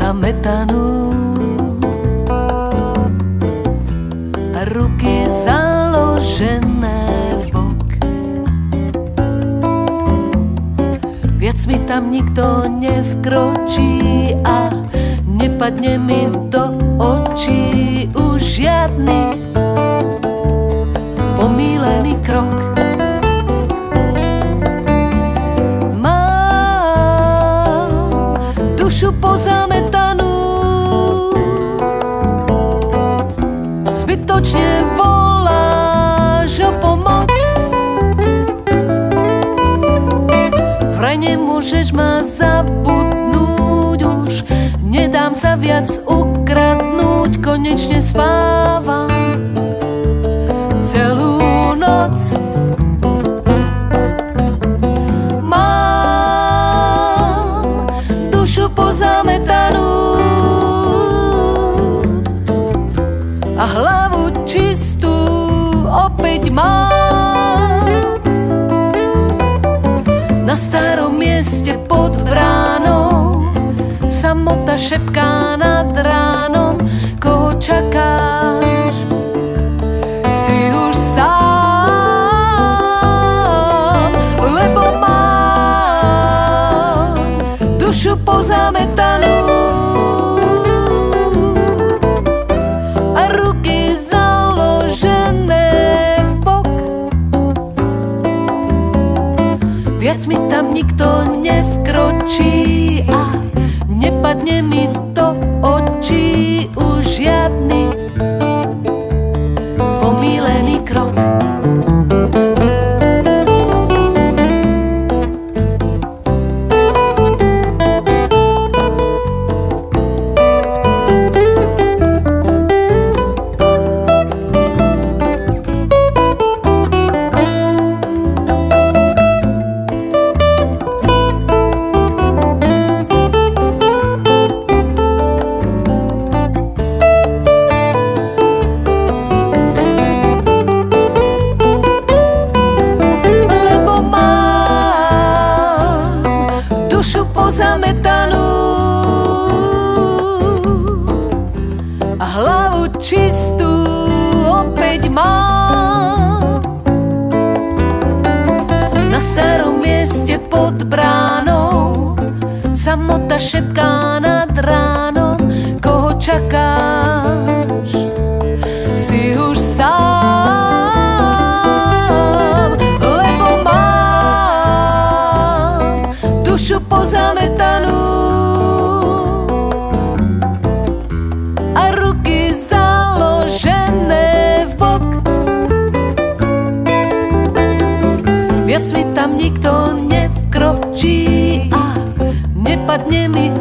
zametanú a ruky založené v bok. Viac mi tam nikto nevkročí a nepadne mi do očí už žiadny pomílený krok. Mám dušu pozametanú, zbytočne voláš o pomoc. Vraj nemôžeš ma zabudnúť už, nedám sa viac ukradnúť, konečne spávam celú noc. Mám dušu pozametanú a hlavu čistú opäť mám. Na starom mieste pod bránou samota šepká nad ránom. Koho čakáš? Si už sám, lebo mám dušu pozametanú a ruky založené v bok. Viac mi tam nikto nevkročí a nepadne mi do očí už žiadny pomílený krok. Dušu pozametanú a hlavu čistú opäť mám. Na starom mieste pod bránou samota šepká nad ránom. Koho čakáš? Si už sám, lebo mám dušu pozametanú a ruky založené v bok. Viac mi tam nikto nevkročí a nepadne mi